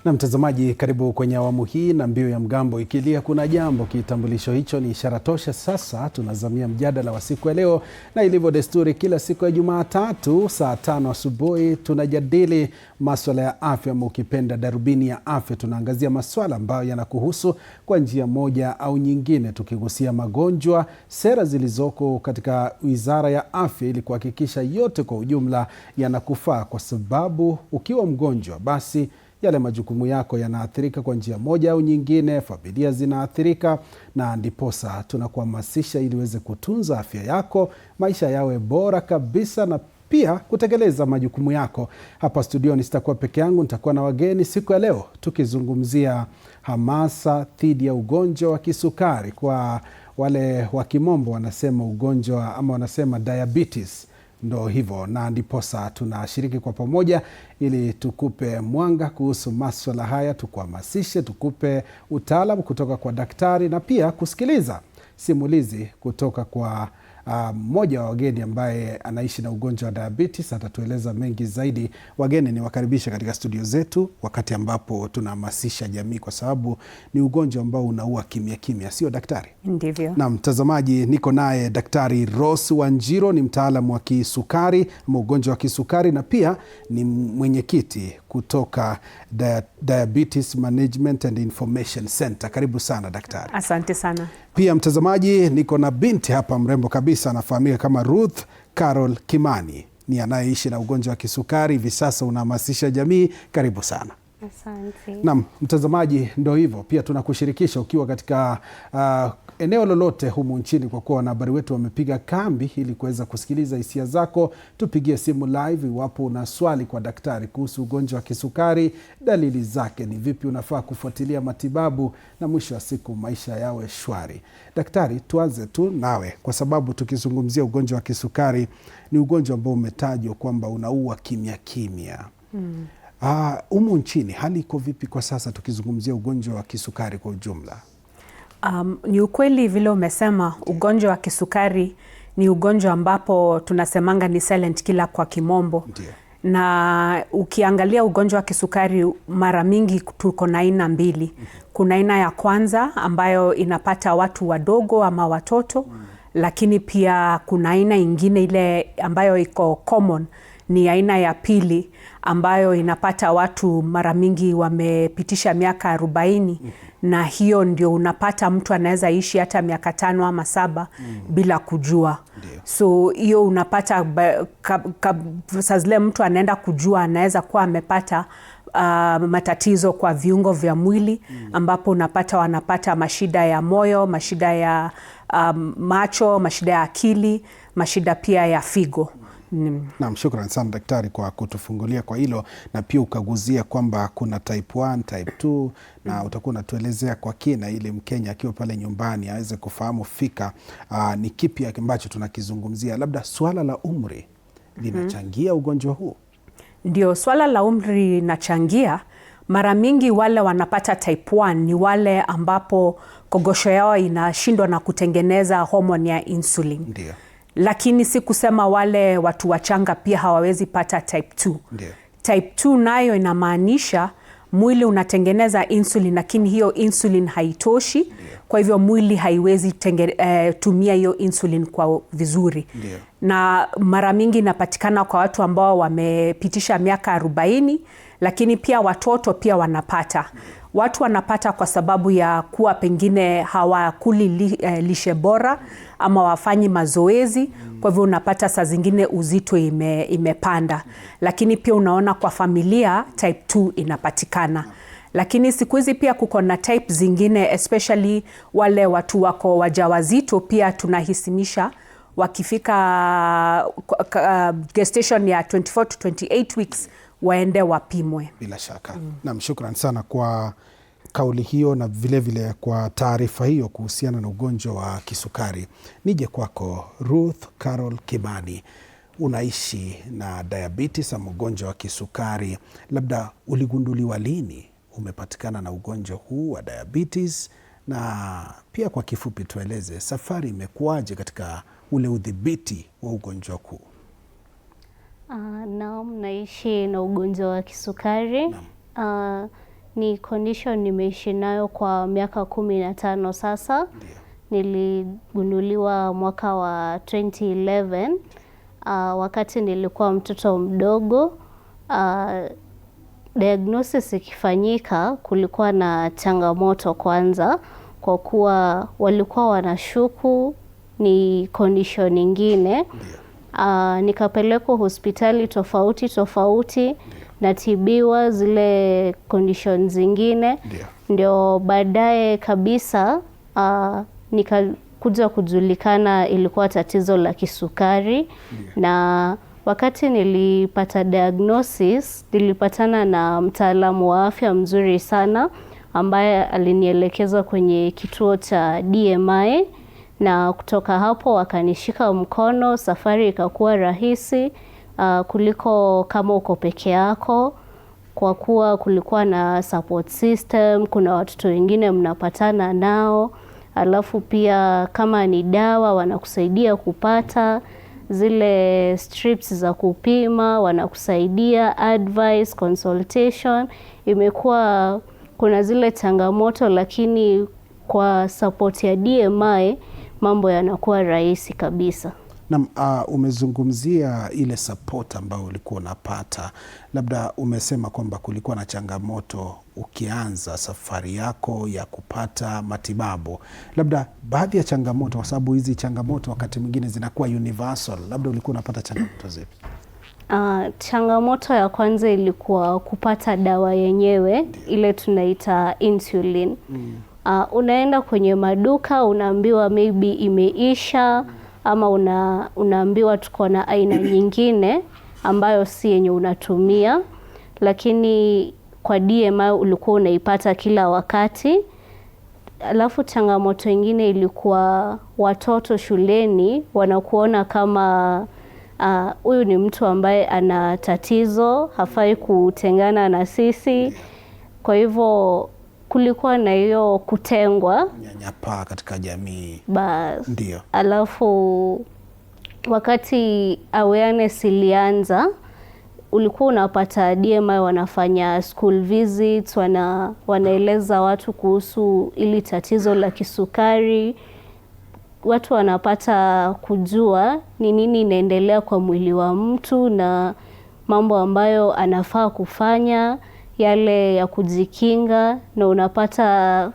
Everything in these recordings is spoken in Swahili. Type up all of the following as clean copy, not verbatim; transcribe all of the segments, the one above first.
Na mtazamaji, karibu kwenye awamu hii na Mbiu ya Mgambo ikilia kuna jambo. Kitambulisho hicho ni ishara tosha. Sasa tunazamia mjadala wa siku ya leo, na ilivyo desturi kila siku ya Jumatatu saa 5 asubuhi tunajadili masuala ya afya, ama ukipenda darubini ya afya. Tunaangazia masuala ambayo yanakuhusu kwa njia moja au nyingine, tukigusia magonjwa, sera zilizoko katika Wizara ya Afya ili kuhakikisha yote kwa ujumla yanakufaa, kwa sababu ukiwa mgonjwa basi yale majukumu yako yanaathirika kwa njia moja au nyingine, familia zinaathirika, na ndiposa tunakuhamasisha ili uweze kutunza afya yako, maisha yawe bora kabisa, na pia kutekeleza majukumu yako. Hapa studioni sitakuwa peke yangu, nitakuwa na wageni siku ya leo, tukizungumzia hamasa dhidi ya ugonjwa wa kisukari. Kwa wale wa kimombo wanasema ugonjwa, ama wanasema diabetes. Ndo hivyo, na ndiposa tunashiriki kwa pamoja ili tukupe mwanga kuhusu masuala haya, tukuhamasishe, tukupe utaalamu kutoka kwa daktari, na pia kusikiliza simulizi kutoka kwa mmoja wa wageni ambaye anaishi na ugonjwa wa diabetes. Atatueleza mengi zaidi. Wageni ni wakaribisha katika studio zetu wakati ambapo tunahamasisha jamii, kwa sababu ni ugonjwa ambao unaua kimya kimya, sio daktari? Ndivyo. Na mtazamaji, niko naye Daktari Rose Wanjiru, ni mtaalamu wa kisukari, ugonjwa wa kisukari, na pia ni mwenyekiti kutoka Diabetes Management and Information Center. Karibu sana daktari. Asante sana. Pia mtazamaji, niko na binti hapa mrembo kabisa, anafahamika kama Ruth Carol Kimani, ni anayeishi na ugonjwa wa kisukari. Hivi sasa unahamasisha jamii. Karibu sana. Asante. Naam, mtazamaji, ndo hivyo, pia tunakushirikisha ukiwa katika eneo lolote humu nchini, kwa kuwa wanahabari wetu wamepiga kambi ili kuweza kusikiliza hisia zako. Tupigie simu live iwapo una swali kwa daktari kuhusu ugonjwa wa kisukari, dalili zake ni vipi, unafaa kufuatilia matibabu, na mwisho wa siku maisha yawe shwari. Daktari, tuanze tu nawe, kwa sababu tukizungumzia ugonjwa wa kisukari ni ugonjwa ambao umetajwa kwamba unaua kimya kimya. Humu nchini hali iko vipi kwa sasa tukizungumzia ugonjwa wa kisukari kwa ujumla? Ni ukweli vile umesema, ugonjwa wa kisukari ni ugonjwa ambapo tunasemanga ni silent killer kwa kimombo. Ndiyo. Na ukiangalia ugonjwa wa kisukari mara mingi tuko na aina mbili. Kuna aina ya kwanza ambayo inapata watu wadogo ama watoto, lakini pia kuna aina ingine ile ambayo iko common, ni aina ya pili ambayo inapata watu mara mingi wamepitisha miaka 40, na hiyo ndio unapata mtu anaweza ishi hata miaka 5 ama 7 bila kujua. Ndiyo. So hiyo unapata saa zile mtu anaenda kujua, anaweza kuwa amepata matatizo kwa viungo vya mwili, ambapo unapata wanapata mashida ya moyo, mashida ya macho, mashida ya akili, mashida pia ya figo. Naam, shukran sana daktari kwa kutufungulia kwa hilo, na pia ukaguzia kwamba kuna type 1, type 2, na utakuwa unatuelezea kwa kina ili Mkenya akiwa pale nyumbani aweze kufahamu fika ni kipi ambacho tunakizungumzia. Labda swala la umri linachangia ugonjwa huu? Ndio, swala la umri linachangia. Mara mingi wale wanapata type 1 ni wale ambapo kogosho yao inashindwa na kutengeneza hormone ya insulin. Ndio. Lakini si kusema wale watu wachanga pia hawawezi pata type 2. Ndio. Type 2 nayo inamaanisha mwili unatengeneza insulin, lakini hiyo insulin haitoshi. Ndio. Kwa hivyo mwili haiwezi tumia hiyo insulin kwa vizuri. Ndio. Na mara mingi inapatikana kwa watu ambao wamepitisha miaka 40, lakini pia watoto pia wanapata. Watu wanapata kwa sababu ya kuwa pengine hawakuli lishe bora ama wafanyi mazoezi. Kwa hivyo unapata saa zingine uzito imepanda. Lakini pia unaona kwa familia type 2 inapatikana. Lakini siku hizi pia kuko na type zingine, especially wale watu wako wajawazito, pia tunahisimisha wakifika gestation ya 24 to 28 weeks waende wapimwe. Bila shaka. Naam, shukran sana kwa kauli hiyo, na vile vile kwa taarifa hiyo kuhusiana na ugonjwa wa kisukari. Nije kwako Ruth Carol Kimani, unaishi na diabetes ama ugonjwa wa kisukari. Labda uligunduliwa lini umepatikana na ugonjwa huu wa diabetes, na pia kwa kifupi tueleze safari imekuwaje katika ule udhibiti wa ugonjwa huu? Naam, naishi na ugonjwa wa kisukari. Ni condition nimeishi nayo kwa miaka 15 sasa. Niligunduliwa mwaka wa 2011 wakati nilikuwa mtoto mdogo. Diagnosis ikifanyika kulikuwa na changamoto kwanza, kwa kuwa walikuwa wanashuku ni condition nyingine. Nikapelekwa hospitali tofauti natibiwa zile conditions zingine. Ndio baadaye kabisa nikakuja kujulikana ilikuwa tatizo la kisukari. Na wakati nilipata diagnosis, nilipatana na mtaalamu wa afya mzuri sana ambaye alinielekeza kwenye kituo cha DMI, na kutoka hapo wakanishika mkono. Safari ikakuwa rahisi kuliko kama uko peke yako, kwa kuwa kulikuwa na support system, kuna watoto wengine mnapatana nao. Alafu pia kama ni dawa wanakusaidia kupata zile strips za kupima, wanakusaidia advice, consultation. Imekuwa kuna zile changamoto, lakini kwa support ya DMI mambo yanakuwa rahisi kabisa. Na umezungumzia ile support ambayo ulikuwa unapata. Labda umesema kwamba kulikuwa na changamoto ukianza safari yako ya kupata matibabu. Labda baadhi ya changamoto, kwa sababu hizi changamoto wakati mwingine zinakuwa universal, labda ulikuwa unapata changamoto zipi? Changamoto ya kwanza ilikuwa kupata dawa yenyewe, ile tunaita insulin. Unaenda kwenye maduka unaambiwa maybe imeisha, ama unaambiwa tuko na aina nyingine ambayo si yenye unatumia. Lakini kwa DMI ulikuwa unaipata kila wakati. Alafu changamoto ingine ilikuwa watoto shuleni wanakuona kama huyu ni mtu ambaye ana tatizo, hafai kutengana na sisi. Kwa hivyo kulikuwa na hiyo kutengwa, nyanyapaa katika jamii. Ndio. Alafu wakati awareness ilianza, ulikuwa unapata DMI wanafanya school visits, wanaeleza watu kuhusu ili tatizo la kisukari. Watu wanapata kujua ni nini inaendelea kwa mwili wa mtu na mambo ambayo anafaa kufanya, yale ya kujikinga, na unapata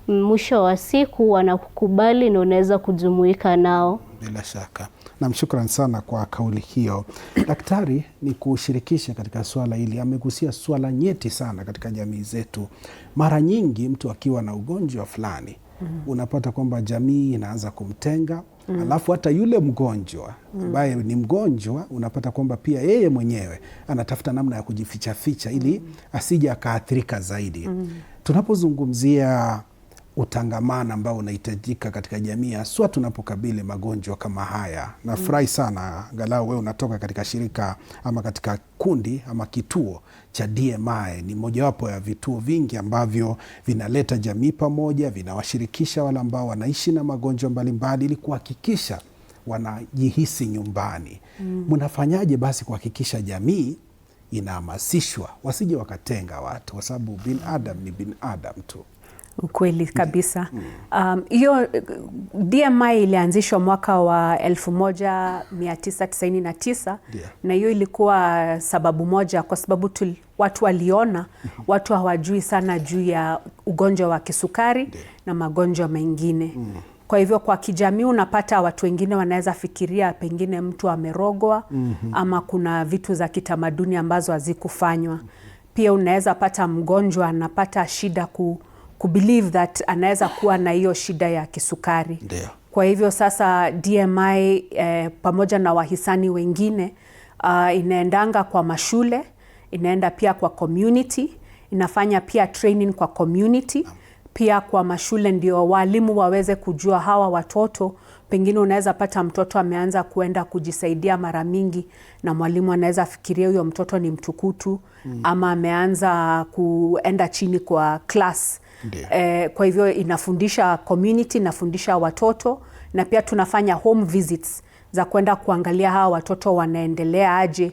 mwisho wa siku wanakukubali na unaweza kujumuika nao. Bila shaka. Na shukran sana kwa kauli hiyo. Daktari, ni kushirikisha katika swala hili, amegusia swala nyeti sana katika jamii zetu. Mara nyingi mtu akiwa na ugonjwa fulani, unapata kwamba jamii inaanza kumtenga. Alafu hata yule mgonjwa ambaye ni mgonjwa, unapata kwamba pia yeye mwenyewe anatafuta namna ya kujificha ficha ili asije akaathirika zaidi. Tunapozungumzia utangamano ambao unahitajika katika jamii, haswa tunapokabili magonjwa kama haya. Nafurahi sana angalau wewe unatoka katika shirika ama katika kundi ama kituo cha DMI. Ni mojawapo ya vituo vingi ambavyo vinaleta jamii pamoja, vinawashirikisha wale ambao wanaishi na magonjwa mbalimbali ili kuhakikisha wanajihisi nyumbani. Mnafanyaje basi kuhakikisha jamii inahamasishwa wasije wakatenga watu, kwa sababu binadamu ni binadamu tu? Ukweli kabisa. Hiyo DMI ilianzishwa mwaka wa 1999 na hiyo ilikuwa sababu moja, kwa sababu watu waliona watu hawajui sana juu ya ugonjwa wa kisukari na magonjwa mengine. Kwa hivyo kwa kijamii unapata watu wengine wanaweza fikiria pengine mtu amerogwa ama kuna vitu za kitamaduni ambazo hazikufanywa. Pia unaweza pata mgonjwa anapata shida kubelieve that anaweza kuwa na hiyo shida ya kisukari. Kwa hivyo sasa DMI pamoja na wahisani wengine inaendanga kwa mashule, inaenda pia kwa community, inafanya pia training kwa community. Pia kwa mashule ndio walimu waweze kujua hawa watoto. Pengine unaweza pata mtoto ameanza kuenda kujisaidia mara mingi, na mwalimu anaweza fikiria huyo mtoto ni mtukutu ama ameanza kuenda chini kwa class. Kwa hivyo inafundisha community, inafundisha watoto, na pia tunafanya home visits za kwenda kuangalia hawa watoto wanaendelea aje,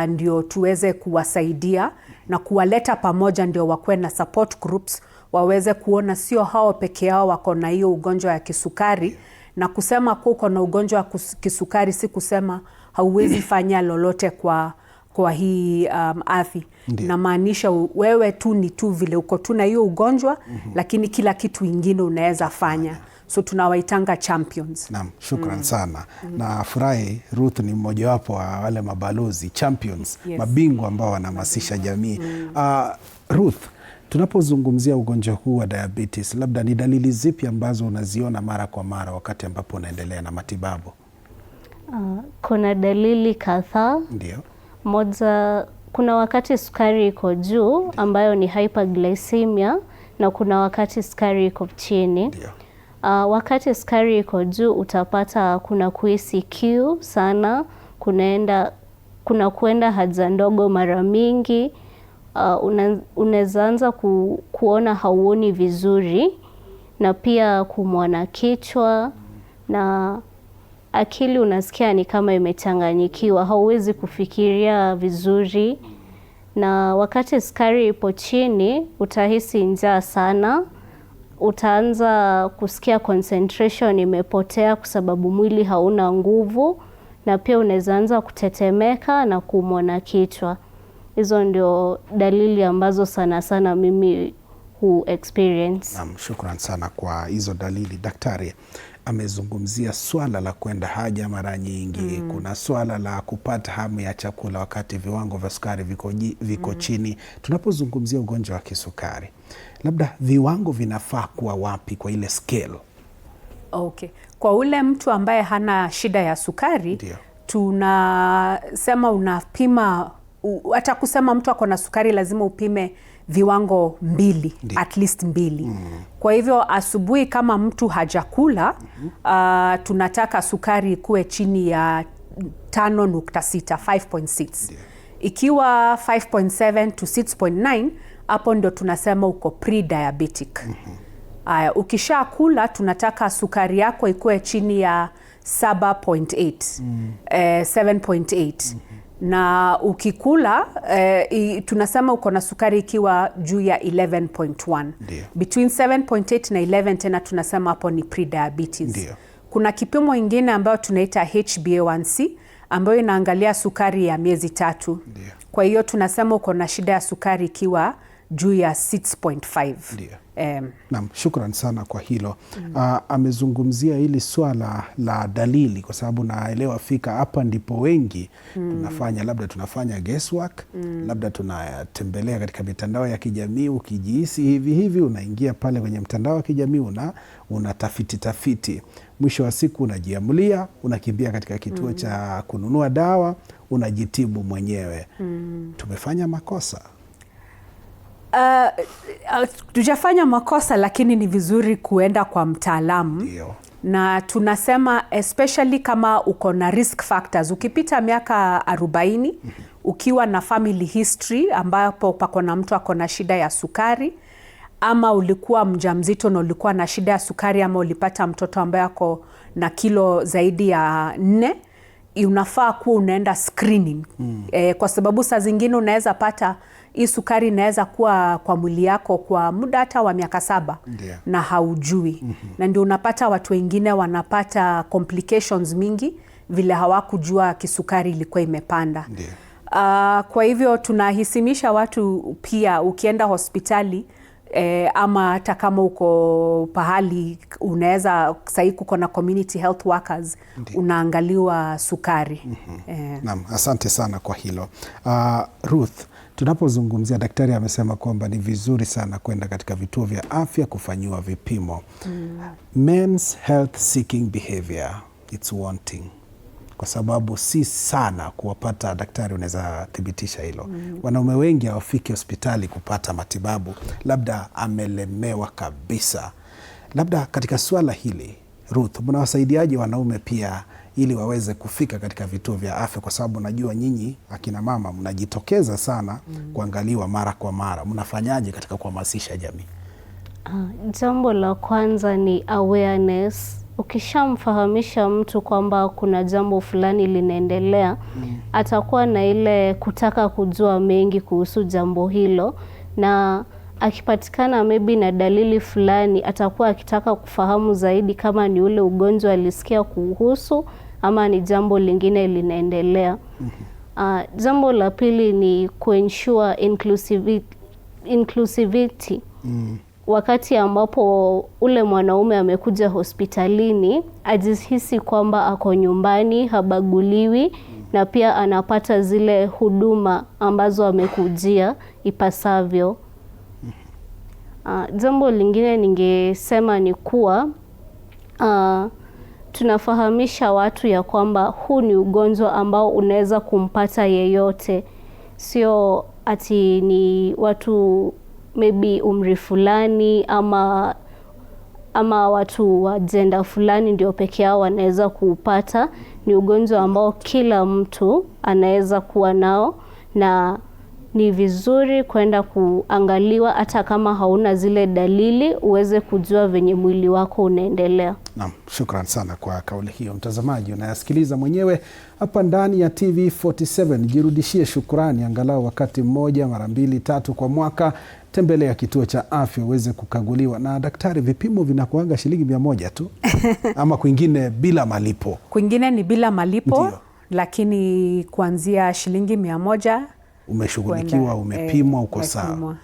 ndio tuweze kuwasaidia na kuwaleta pamoja, ndio wakuwe na support groups, waweze kuona sio hao peke yao wako na hiyo ugonjwa ya kisukari. Na kusema kuwa uko na ugonjwa wa kisukari si kusema hauwezi fanya lolote kwa hii afya. Na maanisha wewe tu ni tu vile uko tu na hiyo ugonjwa, lakini kila kitu ingine unaweza fanya. So tunawaitanga champions. Naam, shukran sana. Na furahi Ruth ni mmoja wapo wa wale mabalozi champions, mabingwa ambao wanahamasisha jamii. Ruth, tunapozungumzia ugonjwa huu wa diabetes, labda ni dalili zipi ambazo unaziona mara kwa mara wakati ambapo unaendelea na matibabu? Kuna dalili kadhaa. Ndio. Moja, kuna wakati sukari iko juu ambayo ni hyperglycemia, na kuna wakati sukari iko chini. Ndio. Wakati sukari iko juu utapata kuna kuhisi kiu sana, kuna kuenda haja ndogo mara mingi, unaweza anza kuona hauoni vizuri, na pia kuumwa na kichwa, na akili unasikia ni kama imechanganyikiwa, hauwezi kufikiria vizuri. Na wakati sukari ipo chini utahisi njaa sana, utaanza kusikia concentration imepotea kwa sababu mwili hauna nguvu, na pia unaweza anza kutetemeka na kuumwa na kichwa. Hizo ndio dalili ambazo sana sana mimi experience. Naam, shukran sana kwa hizo dalili. Daktari amezungumzia swala la kwenda haja mara nyingi. Kuna swala la kupata hamu ya chakula wakati viwango vya sukari viko chini. Tunapozungumzia ugonjwa wa kisukari, labda viwango vinafaa kuwa wapi kwa ile scale? Okay. Kwa ule mtu ambaye hana shida ya sukari, tunasema unapima, hata kusema mtu ako na sukari lazima upime viwango 2, at least 2. Kwa hivyo asubuhi kama mtu hajakula, tunataka sukari ikuwe chini ya 5.6, 5.6. Ikiwa 5.7 to 6.9, hapo ndo tunasema uko pre-diabetic. Ukisha kula tunataka sukari yako ikuwe chini ya 7.8, 7.8. Na ukikula tunasema uko na sukari ikiwa juu ya 11.1. Between 7.8 na 11 tena tunasema hapo ni pre-diabetes. Kuna kipimo ingine ambayo tunaita HbA1c ambayo inaangalia sukari ya miezi 3. Kwa hiyo tunasema uko na shida ya sukari ikiwa juu ya 6.5. Naam, shukran sana kwa hilo. Amezungumzia hili swala la dalili, kwa sababu naelewa fika hapa ndipo wengi tunafanya guesswork, labda tunatembelea katika mitandao ya kijamii, ukijihisi hivi unaingia pale kwenye mtandao wa kijamii una tafiti. Mwisho wa siku unajiamulia, unakimbia katika kituo cha kununua dawa, unajitibu mwenyewe. Tumefanya makosa? Tujafanya makosa, lakini ni vizuri kuenda kwa mtaalamu. Na tunasema especially kama uko na risk factors, ukipita miaka 40, ukiwa na family history ambapo pako na mtu ako na shida ya sukari, ama ulikuwa mjamzito na ulikuwa na shida ya sukari, ama ulipata mtoto ambaye ako na kilo zaidi ya 4, unafaa kuwa unaenda screening. Kwa sababu saa zingine unaweza pata hii sukari inaweza kuwa kwa mwili yako kwa muda hata wa miaka 7 na haujui. Na ndio unapata watu wengine wanapata complications mingi vile hawakujua kisukari ilikuwa imepanda. Kwa hivyo tunahisimisha watu pia, ukienda hospitali ama hata kama uko pahali unaweza sahi kuko na community health workers, unaangaliwa sukari. Naam, asante sana kwa hilo. Ruth, tunapozungumzia, daktari amesema kwamba ni vizuri sana kwenda katika vituo vya afya kufanyiwa vipimo. Men's health seeking behavior, it's wanting. Kwa sababu si sana kuwapata, daktari unaweza thibitisha hilo. Wanaume wengi hawafiki hospitali kupata matibabu, labda amelemewa kabisa. Labda katika swala hili, Ruth, mnawasaidiaje wanaume pia ili waweze kufika katika vituo vya afya? Kwa sababu najua nyinyi akina mama mnajitokeza sana kuangaliwa mara kwa mara. Mnafanyaje katika kuhamasisha jamii? Jambo la kwanza ni awareness. ukishamfahamisha mtu kwamba kuna jambo fulani linaendelea, atakuwa na ile kutaka kujua mengi kuhusu jambo hilo, na akipatikana maybe na dalili fulani atakuwa akitaka kufahamu zaidi kama ni ule ugonjwa alisikia kuhusu ama ni jambo lingine linaendelea. Jambo la pili ni kuensure inclusivity. Wakati ambapo ule mwanaume amekuja hospitalini, ajihisi kwamba ako nyumbani, habaguliwi, na pia anapata zile huduma ambazo amekujia ipasavyo. Jambo lingine ningesema ni kuwa tunafahamisha watu ya kwamba huu ni ugonjwa ambao unaweza kumpata yeyote. Sio ati ni watu maybe umri fulani ama watu wa gender fulani ndio peke yao wanaweza kuupata. Ni ugonjwa ambao kila mtu anaweza kuwa nao, na ni vizuri kwenda kuangaliwa hata kama hauna zile dalili, uweze kujua venye mwili wako unaendelea. Naam, shukran sana kwa kauli hiyo. Mtazamaji, unayasikiliza mwenyewe hapa ndani ya TV47. Jirudishie shukrani angalau wakati mmoja, mara 2-3 kwa mwaka. Tembelea kituo cha afya uweze kukaguliwa na daktari. Vipimo vinakuanga shilingi 100 tu ama kwingine bila malipo? Kwingine ni bila malipo. Ndiyo. Lakini kuanzia shilingi 100 umeshughulikiwa, umepimwa, uko sawa.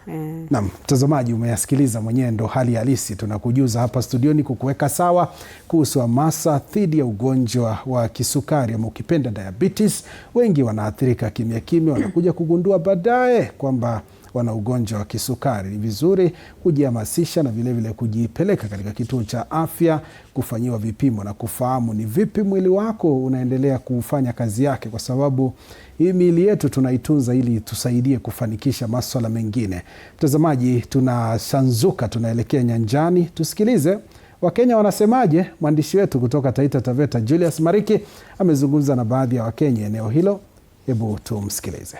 Naam, mtazamaji, umeyasikiliza mwenyewe, ndo hali halisi tunakujuza hapa studioni kukuweka sawa kuhusu hamasa dhidi ya ugonjwa wa kisukari ama ukipenda diabetes. Wengi wanaathirika kimya kimya, wanakuja kugundua baadaye kwamba wana ugonjwa wa kisukari. Ni vizuri kujihamasisha na vile vile kujipeleka katika kituo cha afya kufanyiwa vipimo na kufahamu ni vipi mwili wako unaendelea kufanya kazi yake, kwa sababu hii miili yetu tunaitunza ili tusaidie kufanikisha masuala mengine. Mtazamaji, tunasanzuka, tunaelekea nyanjani. Tusikilize Wakenya wanasemaje. Mwandishi wetu kutoka Taita Taveta Julius Mariki amezungumza na baadhi ya Wakenya eneo hilo. Hebu tumsikilize.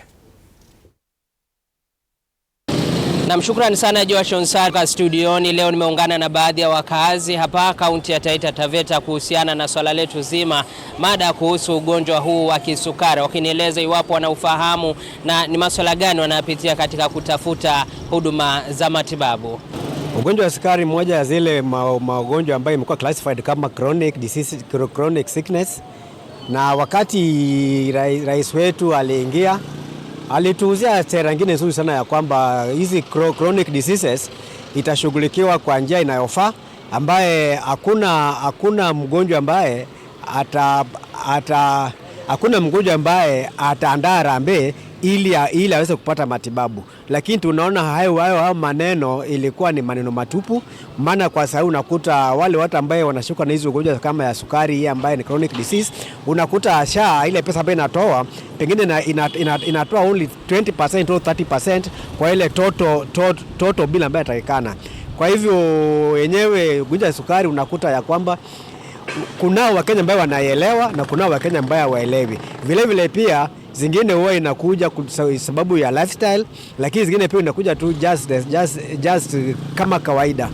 Na shukrani sana Joshon Saka studioni. Leo nimeungana na baadhi ya wakazi hapa kaunti ya Taita Taveta kuhusiana na swala letu zima, mada kuhusu ugonjwa huu wa kisukari, wakinieleza iwapo wanaufahamu na ni masuala gani wanapitia katika kutafuta huduma za matibabu. Ugonjwa wa sukari mmoja ya zile magonjwa ambayo imekuwa classified kama chronic disease, chronic sickness, na wakati rais wetu aliingia alituuzia sera nyingine nzuri sana ya kwamba hizi chronic diseases itashughulikiwa kwa njia inayofaa, ambaye hakuna mgonjwa ambaye ataandaa harambee ili aweze kupata matibabu. Lakini tunaona hayo maneno ilikuwa ni maneno matupu, maana kwa sababu unakuta wale watu ambaye wanashuka na hizo ugonjwa kama ya sukari hii ambaye ni chronic disease, unakuta ile pesa ambayo inatoa pengine inatoa only 20% au 30% kwa ile total bill ambayo inatakikana. Kwa hivyo yenyewe ugonjwa wa sukari unakuta ya kwamba kunao Wakenya ambao wanaelewa na kunao Wakenya ambao hawaelewi. Vile vile pia zingine huwa inakuja kwa sababu ya lifestyle, lakini zingine pia inakuja tu just kama kawaida.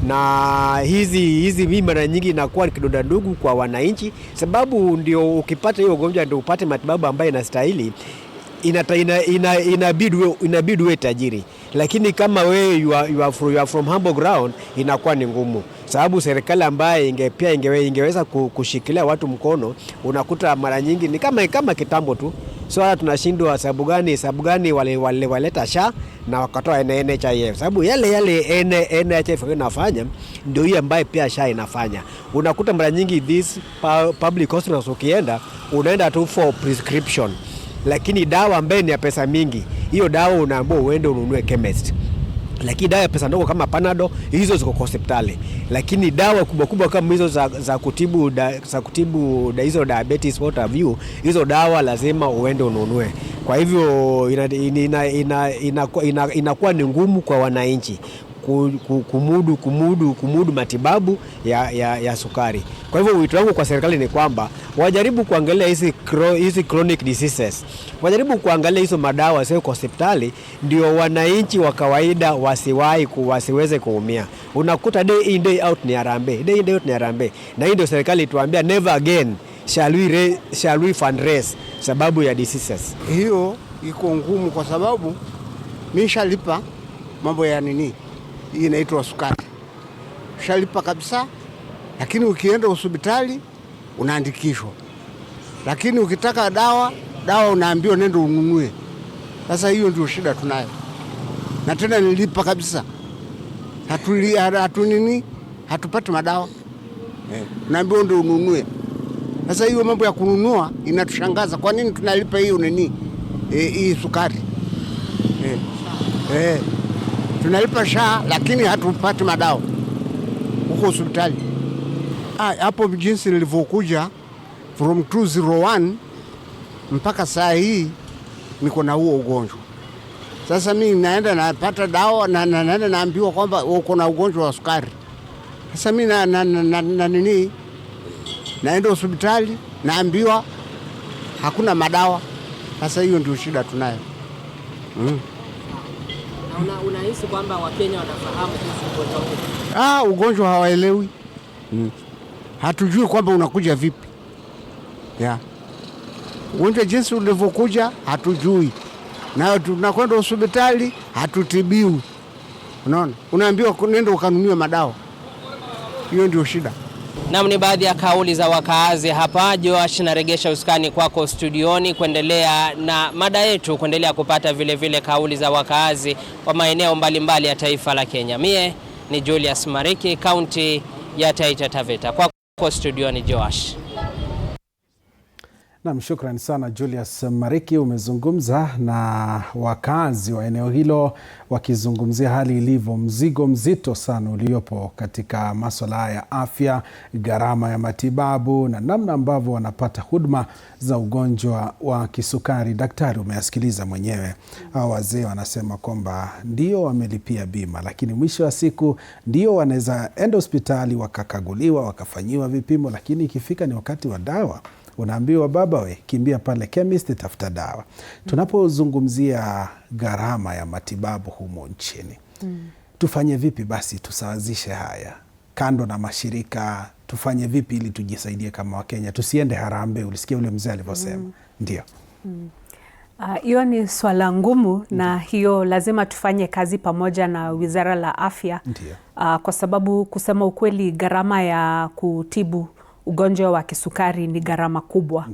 Na hizi mimi mara nyingi inakuwa kidonda ndugu kwa wananchi, sababu ndio ukipata hiyo ugonjwa ndio upate matibabu ambayo inastahili, inabidi uwe tajiri. Lakini kama wewe you are from humble ground, inakuwa ni ngumu, sababu serikali ambaye ingeweza kushikilia watu mkono, unakuta mara nyingi ni kama kitambo tu. So hata tunashindwa sababu gani waleta SHA na wakatoa NHIF, sababu yale NHIF inafanya ndio hiyo ambaye pia SHA inafanya. Unakuta mara nyingi this public hospitals ukienda unaenda tu for prescription, lakini dawa ambaye ni ya pesa mingi, hiyo dawa unaambiwa uende ununue chemist. Lakini dawa ya pesa ndogo kama Panado hizo ziko hospitali, lakini dawa kubwa kama hizo za kutibu hizo diabetes, what have you, hizo dawa lazima uende ununue. Kwa hivyo inakuwa ni ngumu kwa wananchi kumudu matibabu ya sukari. Kwa hivyo wito wangu kwa serikali ni kwamba wajaribu kuangalia hizi chronic diseases, wajaribu kuangalia hizo madawa sio kwa hospitali, ndio wananchi wa kawaida wasiweze kuumia. Unakuta day in day out ni harambee, day in day out ni harambee, na hii ndio serikali tuambia never again shall we fundraise sababu ya diseases. Hiyo iko ngumu kwa sababu mimi shalipa mambo ya nini, hii inaitwa sukari, shalipa kabisa, lakini ukienda hospitali unaandikishwa, lakini ukitaka dawa unaambiwa nenda ununue. Sasa hiyo ndio shida tunayo, na tena nilipa kabisa, hatupati madawa, naambiwa ndio ununue. Sasa hiyo mambo ya kununua inatushangaza, kwa nini tunalipa hiyo nini, hii sukari tunalipa SHA lakini hatupati madawa huko hospitali. Hapo jinsi nilivyokuja from 201 mpaka saa hii niko na huo ugonjwa. Sasa mimi naenda napata dawa na naenda naambiwa kwamba uko na ugonjwa wa sukari. Sasa mimi naenda hospitali naambiwa hakuna madawa. Sasa hiyo ndio shida tunayo. Unahisi kwamba Wakenya wanafahamu kuhusu ugonjwa huu? Ugonjwa hawaelewi. Hatujui kwamba unakuja vipi. Ugonjwa jinsi ulivyokuja hatujui. Na tunakwenda hospitali hatutibiwi. Unaona? Unaambiwa nenda ukanunue madawa. Hiyo ndio shida. Naam, ni baadhi ya kauli za wakaazi hapa. Joash, naregesha usukani kwako studioni kuendelea na mada yetu, kuendelea kupata vile kauli za wakaazi wa maeneo mbalimbali ya taifa la Kenya. Mie ni Julius Mariki, kaunti ya Taita Taveta. Kwako studioni Joash. Naam, shukrani sana Julius Mariki. Umezungumza na wakazi wa eneo hilo wakizungumzia hali ilivyo, mzigo mzito sana uliopo katika masuala ya afya, gharama ya matibabu na namna ambavyo wanapata huduma za ugonjwa wa kisukari. Daktari, umeyasikiliza mwenyewe. Hao wazee wanasema kwamba ndio wamelipia bima, lakini mwisho wa siku ndio wanaweza enda hospitali wakakaguliwa, wakafanyiwa vipimo, lakini ikifika ni wakati wa dawa unaambiwa baba we, kimbia pale chemist tafuta dawa. Tunapozungumzia gharama ya matibabu humo nchini, tufanye vipi basi tusawazishe haya? Kando na mashirika, tufanye vipi ili tujisaidie kama Wakenya? Tusiende harambee, ulisikia ule mzee alivyosema. Ndio. Hiyo ni swala ngumu, na hiyo lazima tufanye kazi pamoja na Wizara la Afya. Kwa sababu kusema ukweli, gharama ya kutibu ugonjwa wa kisukari ni gharama kubwa.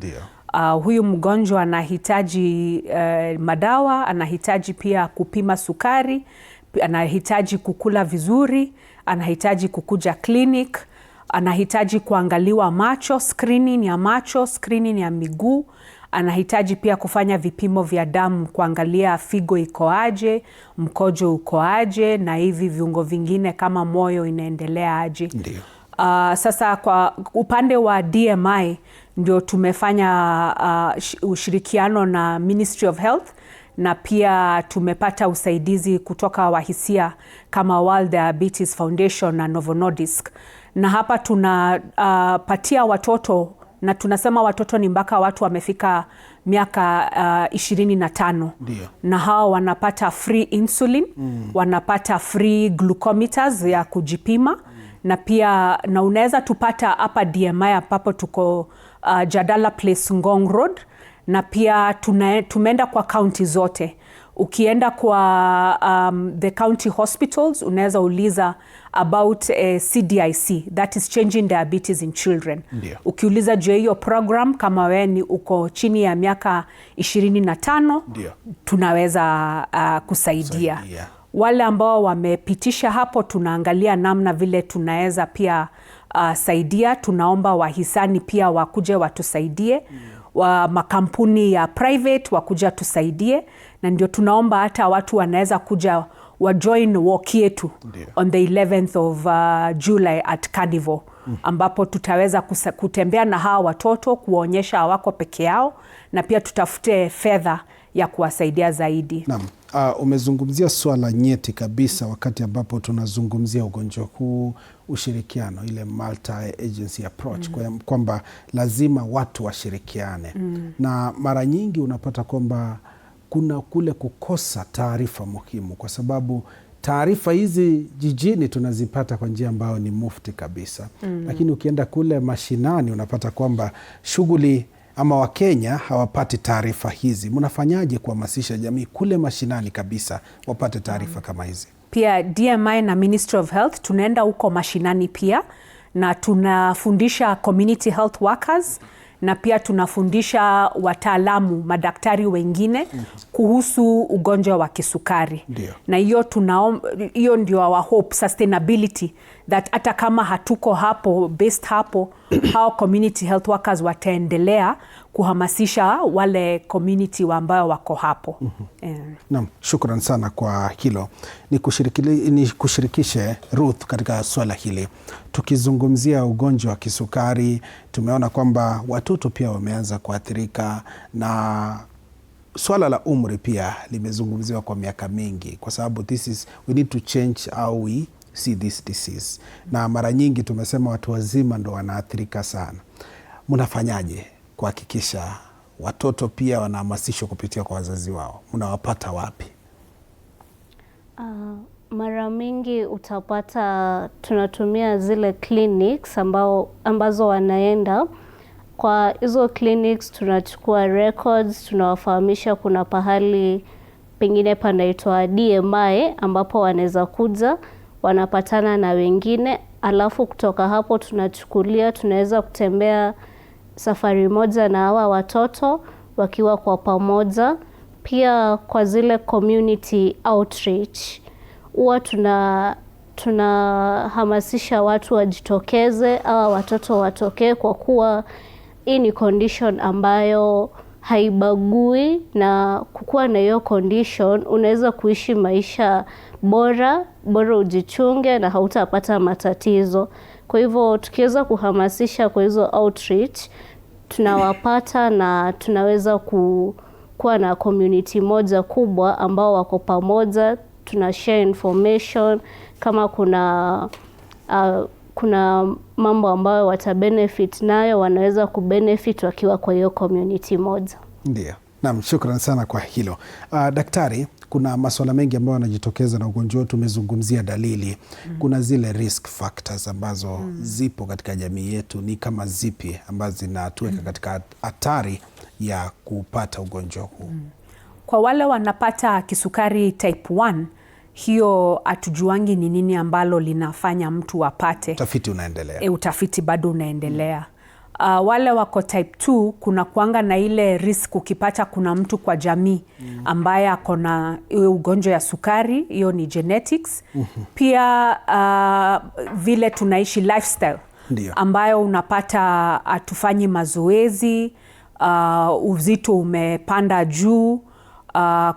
Huyu mgonjwa anahitaji madawa, anahitaji pia kupima sukari, anahitaji kukula vizuri, anahitaji kukuja clinic, anahitaji kuangaliwa macho, screening ya macho, screening ya miguu, anahitaji pia kufanya vipimo vya damu kuangalia figo ikoaje, mkojo ukoaje, na hivi viungo vingine kama moyo inaendelea aje. Sasa kwa upande wa DMI ndio tumefanya ushirikiano na Ministry of Health, na pia tumepata usaidizi kutoka wahisia kama World Diabetes Foundation na Novo Nordisk. Na hapa tunapatia watoto, na tunasema watoto ni mpaka watu wamefika miaka 25. Na hao wanapata free insulin, wanapata free glucometers ya kujipima, na pia na unaweza tupata hapa DMI ambapo tuko Jadala Place, Ngong Road, na pia tumeenda kwa county zote. Ukienda kwa the county hospitals unaweza uliza about CDIC, that is Changing Diabetes in Children. Ukiuliza juu hiyo program, kama wewe ni uko chini ya miaka 25, tunaweza kusaidia. Wale ambao wamepitisha hapo, tunaangalia namna vile tunaweza pia saidia. Tunaomba wahisani pia wakuje watusaidie, wa makampuni ya private wakuja tusaidie, na ndio tunaomba hata watu wanaweza kuja wa join walk yetu on the 11th of July at Carnival, ambapo tutaweza kutembea na hawa watoto, kuonyesha hawako peke yao, na pia tutafute fedha ya kuwasaidia zaidi. Naam. Umezungumzia swala nyeti kabisa wakati ambapo tunazungumzia ugonjwa huu, ushirikiano, ile multi-agency approach, kwamba lazima watu washirikiane. Na mara nyingi unapata kwamba kuna kule kukosa taarifa muhimu, kwa sababu taarifa hizi jijini tunazipata kwa njia ambayo ni mufti kabisa. Lakini ukienda kule mashinani unapata kwamba shughuli ama Wakenya hawapati taarifa hizi. Mnafanyaje kuhamasisha jamii kule mashinani kabisa wapate taarifa kama hizi? Pia DMI na Ministry of Health tunaenda huko mashinani pia, na tunafundisha community health workers, na pia tunafundisha wataalamu, madaktari wengine kuhusu ugonjwa wa kisukari. Ndiyo. Na hiyo ndio our hope, sustainability, that hata kama hatuko hapo based hapo, hao community health workers wataendelea kuhamasisha wale community ambao wako hapo. Naam, shukran sana kwa hilo. Ni kushirikishe Ruth katika swala hili. Tukizungumzia ugonjwa wa kisukari, tumeona kwamba watoto pia wameanza kuathirika, na swala la umri pia limezungumziwa kwa miaka mingi, kwa sababu we need to change how we see this disease. Na mara nyingi tumesema watu wazima ndo wanaathirika sana. Mnafanyaje kuhakikisha watoto pia wanahamasishwa kupitia kwa wazazi wao? Mnawapata wapi? Mara mingi utapata tunatumia zile clinics ambazo wanaenda. Kwa hizo clinics tunachukua records, tunawafahamisha kuna pahali pengine panaitwa DMI ambapo wanaweza kuja, wanapatana na wengine, alafu kutoka hapo tunaweza kutembea safari moja na hawa watoto wakiwa kwa pamoja. Pia kwa zile community outreach huwa tunahamasisha watu wajitokeze, hawa watoto watokee, kwa kuwa hii ni condition ambayo haibagui, na kukuwa na hiyo condition unaweza kuishi maisha bora ujichunge na hautapata matatizo. Kwa hivyo tukiweza kuhamasisha kwa hizo outreach, tunawapata na tunaweza kuwa na community moja kubwa ambao wako pamoja, tuna share information. Kama kuna mambo ambayo watabenefit nayo, wanaweza kubenefit wakiwa kwa hiyo community moja. Ndio. Naam, shukran sana kwa hilo. Daktari, kuna masuala mengi ambayo yanajitokeza na ugonjwa huu. Tumezungumzia dalili. Kuna zile risk factors ambazo zipo katika jamii yetu. Ni kama zipi ambazo zinatuweka katika hatari ya kupata ugonjwa huu? Kwa wale wanapata kisukari type 1, hiyo hatujuangi ni nini ambalo linafanya mtu apate. Utafiti unaendelea. Utafiti bado unaendelea. Wale wako type 2, kuna kuanga na ile risk ukipata kuna mtu kwa jamii ambaye ako na ugonjwa ya sukari, hiyo ni genetics. Pia vile tunaishi lifestyle. Ndiyo. Ambayo unapata hatufanyi mazoezi, uzito umepanda juu,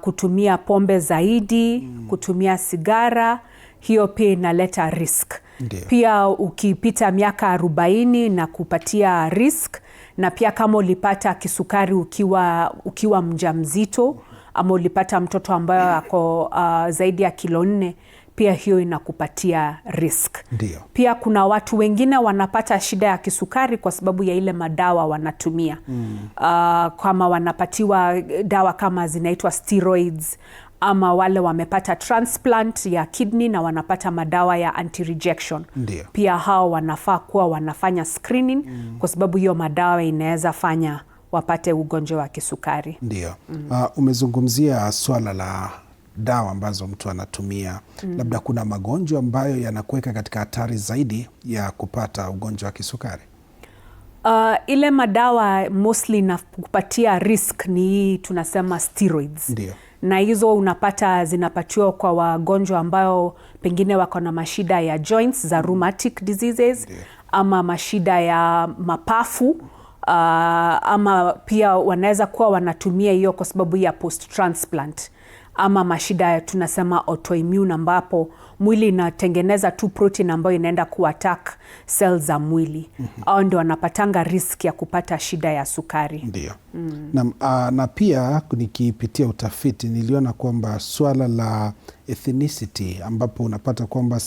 kutumia pombe zaidi, kutumia sigara, hiyo pia inaleta risk. Ndiyo. Pia ukipita miaka 40 na kupatia risk, na pia kama ulipata kisukari ukiwa mjamzito, ama ulipata mtoto ambaye ako zaidi ya kilo 4, pia hiyo inakupatia risk. Ndiyo. Pia kuna watu wengine wanapata shida ya kisukari kwa sababu ya ile madawa wanatumia. Kama wanapatiwa dawa kama zinaitwa steroids, ama wale wamepata transplant ya kidney na wanapata madawa ya anti-rejection. Ndiyo. Pia hao wanafaa kuwa wanafanya screening, kwa sababu hiyo madawa inaweza fanya wapate ugonjwa wa kisukari. Ndiyo. Umezungumzia swala la dawa ambazo mtu anatumia. Labda kuna magonjwa ambayo yanakuweka katika hatari zaidi ya kupata ugonjwa wa kisukari? Ile madawa mostly na kupatia risk ni tunasema steroids. Ndiyo. Na hizo unapata zinapatiwa kwa wagonjwa ambao pengine wako na mashida ya joints za rheumatic diseases. Ndiyo. Ama mashida ya mapafu, ama pia wanaweza kuwa wanatumia hiyo kwa sababu ya post transplant, ama mashida tunasema autoimmune, ambapo mwili inatengeneza tu protein ambayo inaenda kuattack cells za mwili. Au ndio wanapatanga risk ya kupata shida ya sukari. Ndio. Na pia nikipitia utafiti niliona kwamba swala la ethnicity, ambapo unapata kwamba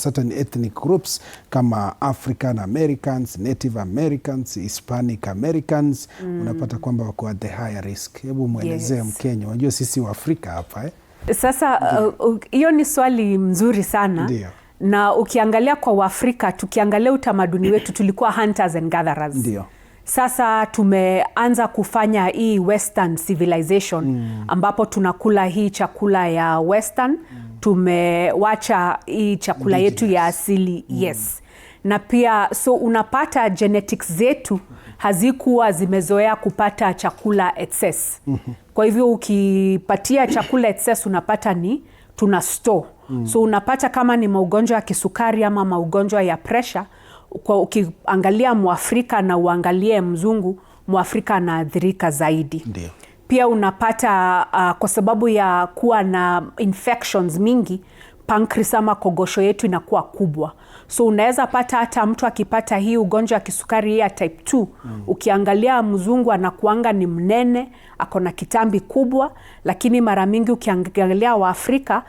certain ethnic groups kama African Americans, Native Americans, Hispanic Americans unapata kwamba wako at the higher risk. Hebu muelezee Mkenya, unajua sisi wa Afrika hapa Sasa hiyo ni swali mzuri sana. Ndio. Na ukiangalia kwa Waafrika, tukiangalia utamaduni wetu tulikuwa hunters and gatherers. Ndio. Sasa tumeanza kufanya hii western civilization ambapo tunakula hii chakula ya western. Tumewacha hii chakula yetu ya asili. Yes. Na pia so unapata genetics zetu hazikuwa zimezoea kupata chakula excess. Kwa hivyo ukipatia chakula excess unapata ni tuna store. So unapata kama ni maugonjwa ya kisukari ama maugonjwa ya pressure, kwa ukiangalia Mwafrika na uangalie mzungu, Mwafrika anaathirika zaidi. Ndio. Pia unapata kwa sababu ya kuwa na infections mingi, pancreas ama kogosho yetu inakuwa kubwa. So unaweza pata hata mtu akipata hii ugonjwa wa kisukari ya type 2, ukiangalia mzungu anakuanga ni mnene, ako na kitambi kubwa, lakini mara mingi ukiangalia Waafrika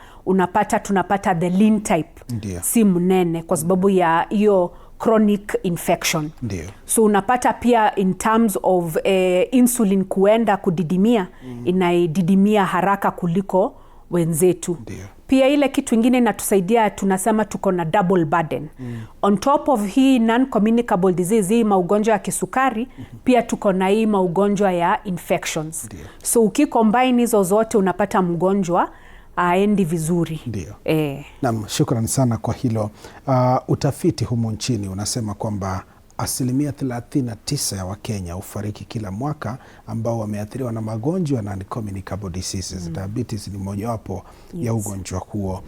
tunapata the lean type. Ndio. Si mnene kwa sababu ya hiyo chronic infection. Ndio. So unapata pia in terms of insulin kuenda kudidimia, inaididimia haraka kuliko wenzetu. Ndio. Pia ile kitu ingine inatusaidia, tunasema tuko na double burden. On top of hii non-communicable disease, hii maugonjwa ya kisukari, pia tuko na hii maugonjwa ya infections. Ndio. So ukicombine hizo zote unapata mgonjwa aendi vizuri. Ndio. Naam, shukrani sana kwa hilo. Utafiti humu nchini unasema kwamba 39% ya Wakenya hufariki kila mwaka ambao wameathiriwa na magonjwa na non-communicable diseases. Diabetes ni mojawapo ya ugonjwa huo.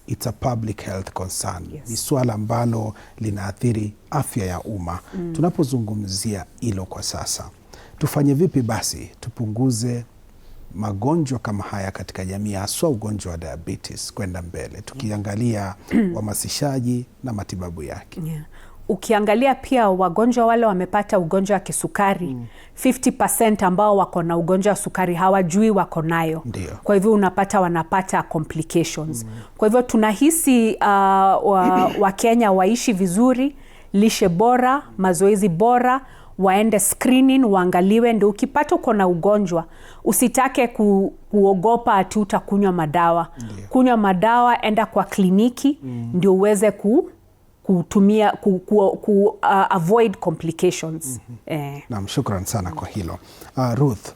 It's a public health concern. Ni swala ambalo linaathiri afya ya umma. Tunapozungumzia hilo kwa sasa, tufanye vipi basi tupunguze magonjwa kama haya katika jamii, haswa ugonjwa wa diabetes kwenda mbele, tukiangalia uhamasishaji na matibabu yake? Ukiangalia pia wagonjwa wale wamepata ugonjwa wa kisukari, 50% ambao wako na ugonjwa wa sukari hawajui wako nayo. Ndio. Kwa hivyo unapata wanapata complications. Kwa hivyo tunahisi Wakenya waishi vizuri, lishe bora, mazoezi bora, waende screening, waangaliwe. Ndio ukipata uko na ugonjwa usitake kuogopa ati utakunywa madawa. Kunywa madawa, enda kwa kliniki ndio uweze kutumia avoid complications. Naam, shukrani sana kwa hilo. Ruth,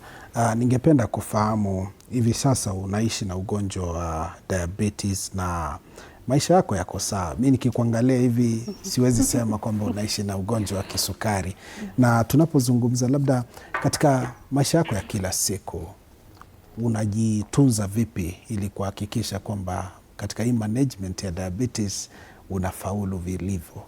ningependa kufahamu, hivi sasa unaishi na ugonjwa wa diabetes na maisha yako yako sawa. Mimi nikikuangalia hivi siwezi sema kwamba unaishi na ugonjwa wa kisukari. Na tunapozungumza, labda katika maisha yako ya kila siku unajitunza vipi ili kuhakikisha kwamba katika hii management ya diabetes unafaulu vilivyo?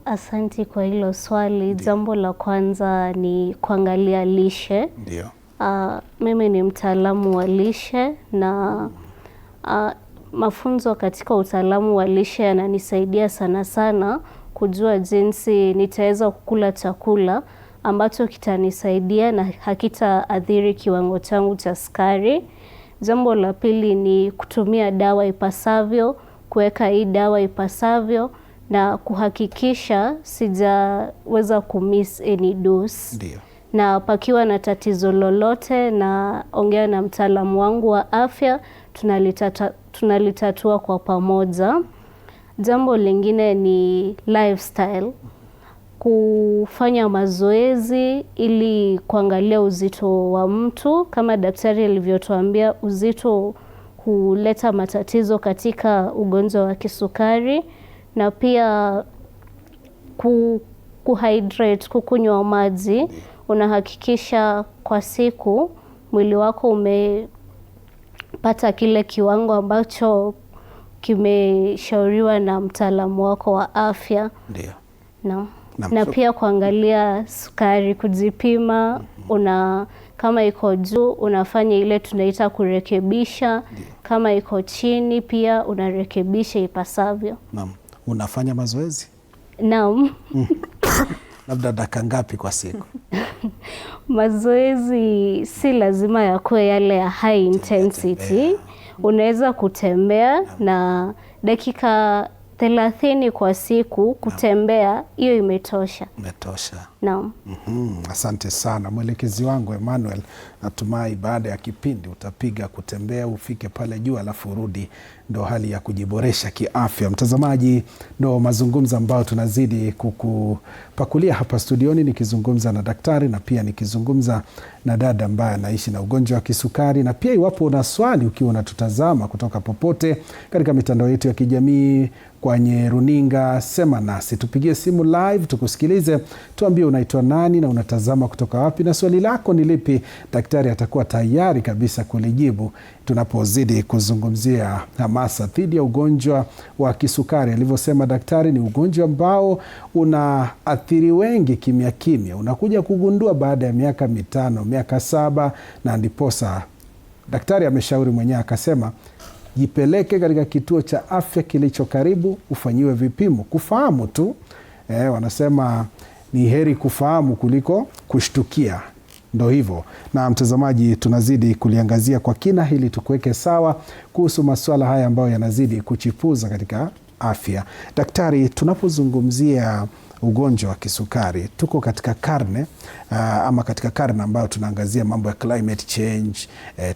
Asanti kwa hilo swali. Jambo la kwanza ni kuangalia lishe. Ndio. Mimi ni mtaalamu wa lishe na mafunzo katika utaalamu wa lishe yananisaidia sana sana kujua jinsi nitaweza kukula chakula ambacho kitanisaidia na hakitaathiri kiwango changu cha sukari. Jambo la pili ni kutumia dawa ipasavyo, kuweka hii dawa ipasavyo na kuhakikisha sijaweza kumiss any dose. Ndio. Na pakiwa na tatizo lolote na ongea na mtaalamu wangu wa afya, tunalitatua kwa pamoja. Jambo lingine ni lifestyle, kufanya mazoezi ili kuangalia uzito wa mtu. Kama daktari alivyotuambia, uzito huleta matatizo katika ugonjwa wa kisukari, na pia kuhydrate, kukunywa maji. Unahakikisha kwa siku mwili wako umepata kile kiwango ambacho kimeshauriwa na mtaalamu wako wa afya. Ndio. Na pia kuangalia sukari, kujipima. Kama iko juu unafanya ile tunaita kurekebisha. Kama iko chini pia unarekebisha ipasavyo. Naam. Unafanya mazoezi? Naam. Labda dakika ngapi kwa siku? Mazoezi si lazima yakuwe yale ya high intensity. Unaweza kutembea na dakika 30 kwa siku kutembea, hiyo imetosha. Imetosha. Naam. Asante sana mwelekezi wangu Emmanuel. Natumai baada ya kipindi utapiga kutembea ufike pale juu alafu urudi, ndo hali ya kujiboresha kiafya. Mtazamaji, ndo mazungumzo ambayo tunazidi kukupakulia hapa studioni, nikizungumza na daktari na pia nikizungumza na dada ambaye anaishi na ugonjwa wa kisukari. Na pia iwapo una swali ukiwa unatutazama kutoka popote katika mitandao yetu ya kijamii, kwenye runinga, sema nasi, tupigie simu live tukusikilize, tuambie unaitwa nani na unatazama kutoka wapi na swali lako ni lipi. Daktari atakuwa tayari kabisa kulijibu tunapozidi kuzungumzia hamasa dhidi ya ugonjwa wa kisukari. Alivyosema daktari, ni ugonjwa ambao unaathiri wengi kimya kimya, unakuja kugundua baada ya miaka 5, miaka 7, na ndiposa daktari ameshauri mwenyewe akasema jipeleke katika kituo cha afya kilicho karibu ufanyiwe vipimo. Kufahamu tu, wanasema ni heri kufahamu kuliko kushtukia. Ndo hivyo. Na mtazamaji, tunazidi kuliangazia kwa kina hili tukuweke sawa kuhusu masuala haya ambayo yanazidi kuchipuza katika afya. Daktari, tunapozungumzia ugonjwa wa kisukari tuko katika karne ama katika karne ambayo tunaangazia mambo ya climate change,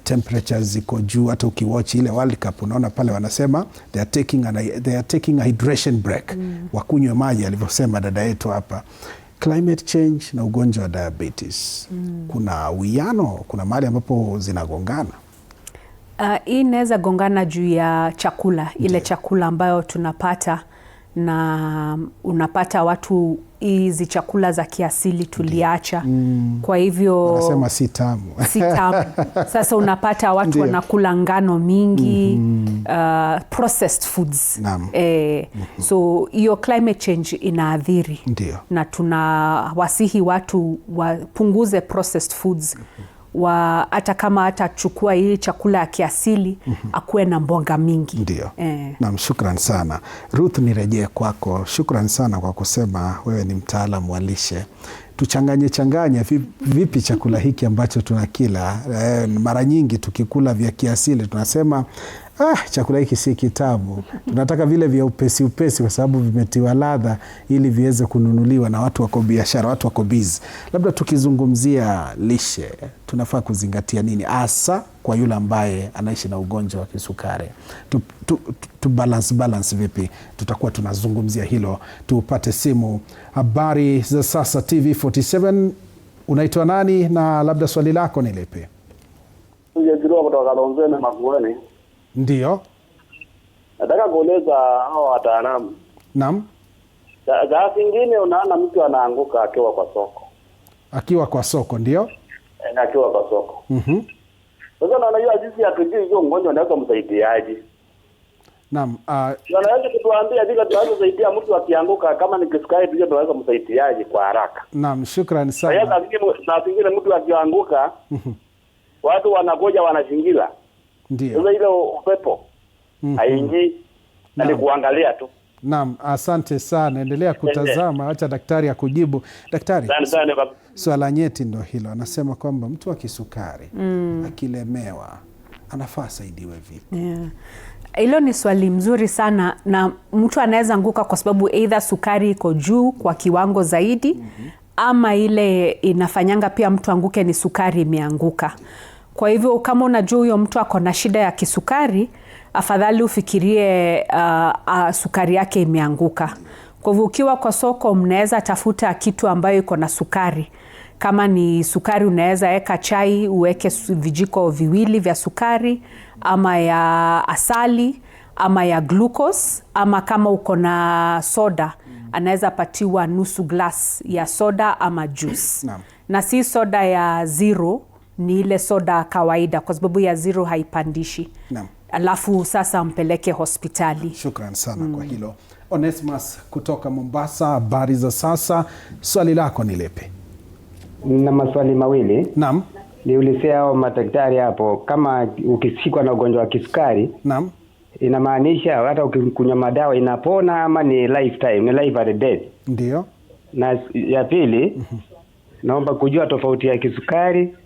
temperatures ziko juu. Hata ukiwatch ile World Cup unaona pale wanasema they are taking a hydration break. Wakunywe maji, alivyosema dada yetu hapa. Climate change na ugonjwa wa diabetes, kuna uwiano, kuna mahali ambapo zinagongana? Hii inaweza gongana juu ya chakula, ile chakula ambayo tunapata, na unapata watu hizi chakula za kiasili tuliacha. Kwa hivyo wanasema si tamu. Si tamu. Sasa unapata watu wanakula ngano mingi, processed foods. So hiyo climate change inaadhiri. Na tunawasihi watu wapunguze processed foods. Hata kama hatachukua hii chakula ya kiasili, akuwe na mboga mingi. Ndio. Naam, shukran sana. Ruth, nirejee kwako. Shukran sana kwa kusema wewe ni mtaalamu wa lishe. Tuchanganye vipi chakula hiki ambacho tunakila? Mara nyingi tukikula vya kiasili tunasema chakula hiki si kitamu. Tunataka vile vya upesi kwa sababu vimetiwa ladha ili viweze kununuliwa na watu wako biashara, watu wako busy. Labda tukizungumzia lishe, tunafaa kuzingatia nini hasa kwa yule ambaye anaishi na ugonjwa wa kisukari? Tu balance vipi? Tutakuwa tunazungumzia hilo. Tupate simu. Habari za sasa TV47, unaitwa nani na labda swali lako ni lipi? Ndio. Nataka kueleza hao wataalamu. Naam. Saa zingine unaona mtu anaanguka akiwa kwa soko. Akiwa kwa soko, ndio? Akiwa kwa soko. Sasa unajua sisi hatujui hiyo mgonjwa anaweza msaidiaje. Naam. Unaweza kutuambia vile tunaweza kusaidia mtu akianguka kama ni kisukari tujue tunaweza msaidiaje kwa haraka. Naam, shukrani sana. Saa zingine mtu akianguka watu wanakuja wanashingira. Ndio. Sasa ile upepo haingii na ni kuangalia tu. Naam, asante sana. Endelea kutazama, acha daktari akujibu. Daktari, swala nyeti ndo hilo. Anasema kwamba mtu wa kisukari akilemewa anafaa saidiwe vipi? Hilo ni swali mzuri sana, na mtu anaweza anguka kwa sababu either sukari iko juu kwa kiwango zaidi, ama ile inafanyanga pia mtu anguke ni sukari imeanguka. Kwa hivyo kama unajua huyo mtu ako na shida ya kisukari, afadhali ufikirie sukari yake imeanguka. Kwa hivyo ukiwa kwa soko, mnaweza tafuta kitu ambayo iko na sukari. Kama ni sukari, unaweza eka chai, uweke vijiko 2 vya sukari, ama ya asali, ama ya glucose, ama kama uko na soda, anaweza patiwa nusu glass ya soda ama juice. Na si soda ya zero, ni ile soda kawaida, kwa sababu ya zero haipandishi. Alafu sasa mpeleke hospitali. Shukran sana kwa hilo. Onesmus kutoka Mombasa, habari za sasa, swali lako ni lipi? Na maswali mawili. Naam. niulizia hao madaktari hapo, kama ukishikwa na ugonjwa wa kisukari, naam, inamaanisha hata ukikunywa madawa inapona ama ni lifetime, ni life or death? Ndio. Na ya pili, naomba kujua tofauti ya kisukari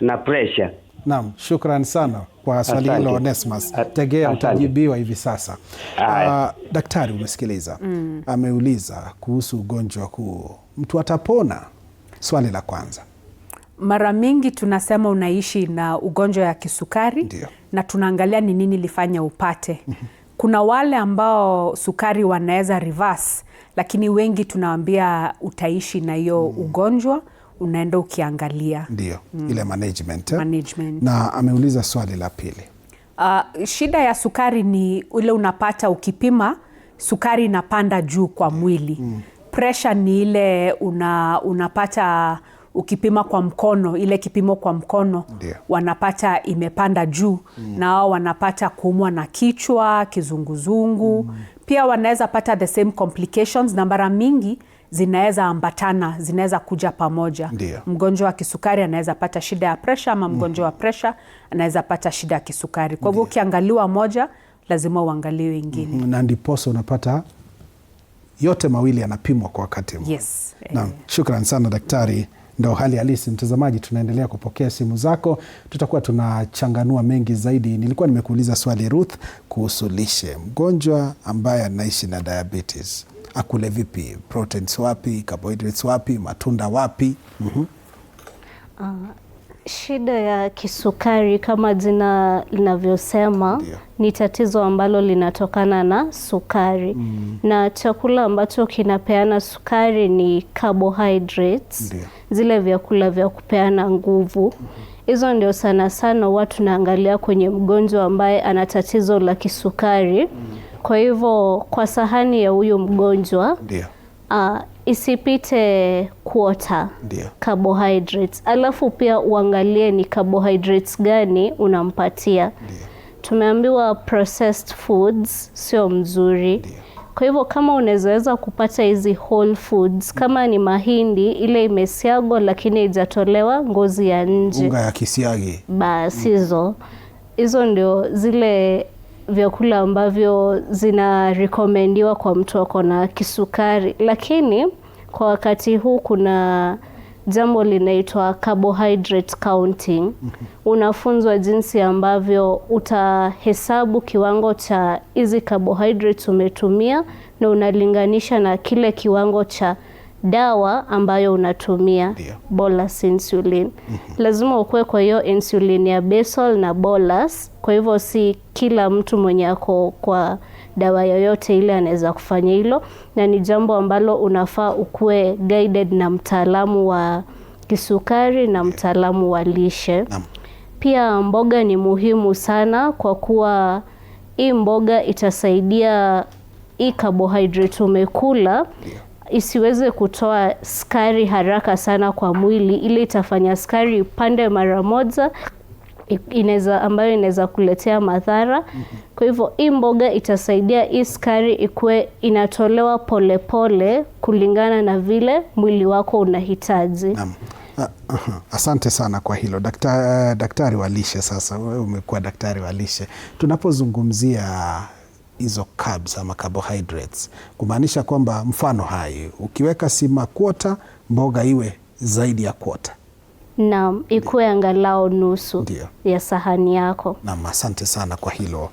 na pressure. Naam, shukran sana kwa swali hilo Onesmus. Tegea utajibiwa hivi sasa. Daktari, umesikiliza. Ameuliza kuhusu ugonjwa huu. Mtu atapona? Swali la kwanza. Mara mingi tunasema unaishi na ugonjwa ya kisukari. Ndiyo. Na tunaangalia ni nini lifanya upate. Kuna wale ambao sukari wanaweza reverse, lakini wengi tunawaambia utaishi na hiyo ugonjwa, unaenda ukiangalia. Ndio, ile management. Management. Na ameuliza swali la pili. Shida ya sukari ni ule unapata ukipima sukari inapanda juu kwa mwili. Pressure ni ile unapata ukipima kwa mkono, ile kipimo kwa mkono. Ndio. Wanapata imepanda juu. Na wao wanapata kuumwa na kichwa, kizunguzungu. Pia wanaweza pata the same complications, na mara mingi zinaweza ambatana, zinaweza kuja pamoja. Ndio. Mgonjwa wa kisukari anaweza pata shida ya pressure, ama mgonjwa wa pressure anaweza pata shida ya kisukari. Kwa hivyo ukiangaliwa moja, lazima uangaliwe ingine. Na ndiposa unapata yote mawili yanapimwa kwa wakati mmoja. Yes. Naam, shukran sana daktari. Ndio hali halisi. Mtazamaji, tunaendelea kupokea simu zako, tutakuwa tunachanganua mengi zaidi. Nilikuwa nimekuuliza swali Ruth kuhusu lishe. Mgonjwa ambaye anaishi na diabetes akule vipi? Proteins wapi? Carbohydrates wapi? Matunda wapi? Shida ya kisukari kama jina linavyosema, ni tatizo ambalo linatokana na sukari. Na chakula ambacho kinapeana sukari ni carbohydrates. Zile vyakula vya kupeana nguvu. Hizo ndio sana sana watu naangalia kwenye mgonjwa ambaye ana tatizo la kisukari. Kwa hivyo kwa sahani ya huyo mgonjwa isipite quarter carbohydrates. Alafu pia uangalie ni carbohydrates gani unampatia. Tumeambiwa processed foods sio mzuri. Kwa hivyo kama unaweza kupata hizi whole foods, kama ni mahindi ile imesiagwa lakini haijatolewa ngozi ya nje, unga ya kisiagi, basi hizo ndio zile vyakula ambavyo zinarekomendiwa kwa mtu ako na kisukari. Lakini kwa wakati huu kuna jambo linaitwa carbohydrate counting. Unafunzwa jinsi ambavyo utahesabu kiwango cha hizi carbohydrates umetumia na unalinganisha na kile kiwango cha dawa ambayo unatumia, bolus insulin. Lazima ukue kwa hiyo insulin ya basal na bolus. Kwa hivyo si kila mtu mwenye ako kwa dawa yoyote ile anaweza kufanya hilo, na ni jambo ambalo unafaa ukue guided na mtaalamu wa kisukari na mtaalamu wa lishe. Pia mboga ni muhimu sana, kwa kuwa hii mboga itasaidia hii carbohydrate umekula isiweze kutoa sukari haraka sana kwa mwili, ili itafanya sukari ipande mara moja, ambayo inaweza kuletea madhara. Kwa hivyo hii mboga itasaidia hii sukari ikue inatolewa polepole kulingana na vile mwili wako unahitaji. Asante sana kwa hilo daktari wa lishe. Sasa wewe umekuwa daktari wa lishe, tunapozungumzia hizo carbs ama carbohydrates, kumaanisha kwamba mfano hai ukiweka sima kwota, mboga iwe zaidi ya kwota. Naam, ikuwe angalau nusu ya sahani yako. Naam, asante sana kwa hilo.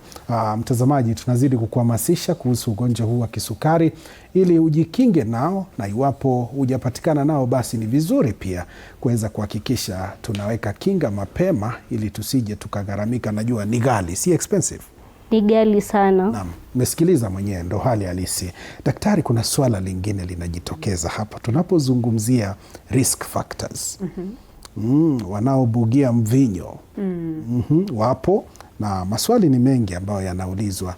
Mtazamaji, tunazidi kukuhamasisha kuhusu ugonjwa huu wa kisukari ili ujikinge nao, na iwapo hujapatikana nao basi ni vizuri pia kuweza kuhakikisha tunaweka kinga mapema ili tusije tukagharamika. Najua ni ghali, si expensive. Ni ghali sana. Naam, umesikiliza mwenyewe, ndo hali halisi. Daktari, kuna swala lingine linajitokeza hapa tunapozungumzia risk factors. Wanaobugia mvinyo wapo, na maswali ni mengi ambayo yanaulizwa.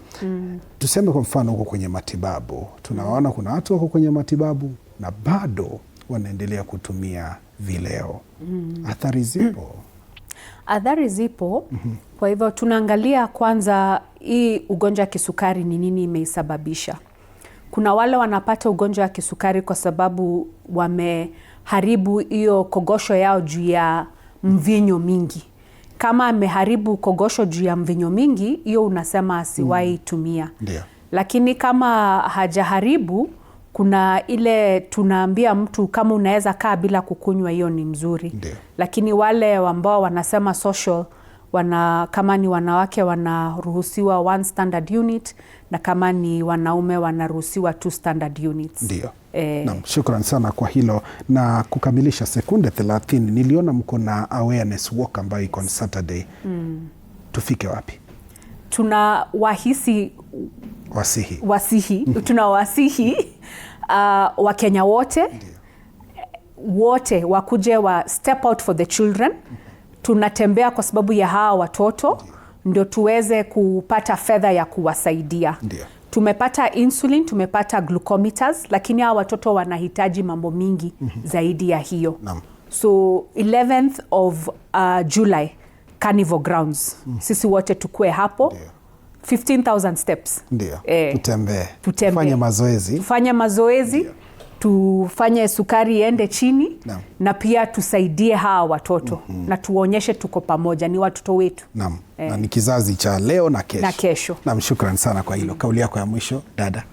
Tuseme kwa mfano huko kwenye matibabu, tunaona kuna watu wako kwenye matibabu na bado wanaendelea kutumia vileo. Athari zipo? Athari zipo. Kwa hivyo tunaangalia kwanza hii ugonjwa wa kisukari ni nini imeisababisha. Kuna wale wanapata ugonjwa wa kisukari kwa sababu wameharibu hiyo kogosho yao juu ya mvinyo mingi. Kama ameharibu kogosho juu ya mvinyo mingi, hiyo unasema asiwahi tumia. Ndio. Lakini kama hajaharibu, kuna ile tunaambia mtu kama unaweza kaa bila kukunywa, hiyo ni mzuri. Ndio. Lakini wale ambao wanasema social, kama ni wanawake wanaruhusiwa 1 standard unit, na kama ni wanaume wanaruhusiwa 2 standard units. Ndio. Naam, shukran sana kwa hilo. Na kukamilisha sekunde 30, niliona mko na awareness walk ambayo iko on Saturday. Tufike wapi? Tunawasihi Wakenya wote wakuje wa step out for the children. Tunatembea kwa sababu ya hawa watoto, ndio tuweze kupata fedha ya kuwasaidia. Ndio. Tumepata insulin, tumepata glucometers, lakini hawa watoto wanahitaji mambo mingi zaidi ya hiyo. Naam. So 11th of July, Carnival Grounds. Sisi wote tukue hapo. Ndio. 15,000 steps. Ndio. Tutembee. Tufanye mazoezi. Ndio. Tufanye sukari iende chini. Naam. Na pia tusaidie hawa watoto. Na tuonyeshe tuko pamoja, ni watoto wetu. Naam. Na ni kizazi cha leo na kesho. Naam, shukran sana kwa hilo. Kauli yako ya mwisho, dada?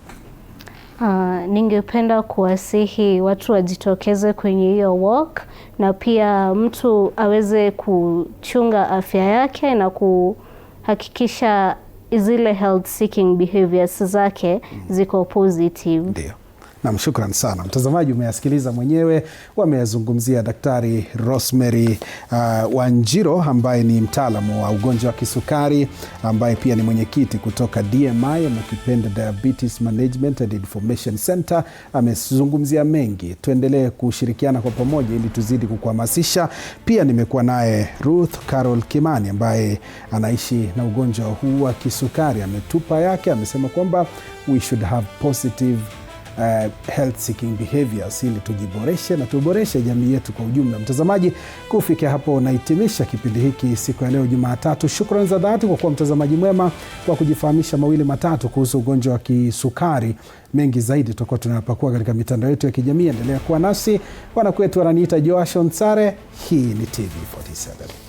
Ningependa kuwasihi watu wajitokeze kwenye hiyo walk, na pia mtu aweze kuchunga afya yake na kuhakikisha zile health seeking behaviors zake ziko positive. Ndio. Naam, shukran sana. Mtazamaji, umeyasikiliza mwenyewe, wameyazungumzia Daktari Rosemary Wanjiro ambaye ni mtaalamu wa ugonjwa wa kisukari, ambaye pia ni mwenyekiti kutoka DMI ama ukipenda Diabetes Management and Information Center. Amezungumzia mengi. Tuendelee kushirikiana kwa pamoja ili tuzidi kukuhamasisha. Pia nimekuwa naye Ruth Carol Kimani ambaye anaishi na ugonjwa huu wa kisukari. Ametupa yake, amesema kwamba we should have positive health seeking behaviors ili tujiboreshe na tuboreshe jamii yetu kwa ujumla. Mtazamaji, kufikia hapo nahitimisha kipindi hiki siku ya leo Jumatatu. Shukrani za dhati kwa kuwa mtazamaji mwema, kwa kujifahamisha mawili matatu kuhusu ugonjwa wa kisukari. Mengi zaidi tutakuwa tunapakua katika mitandao yetu ya kijamii. Endelea kuwa nasi. Wanakwetu wananiita Joashon Sare. Hii ni TV47.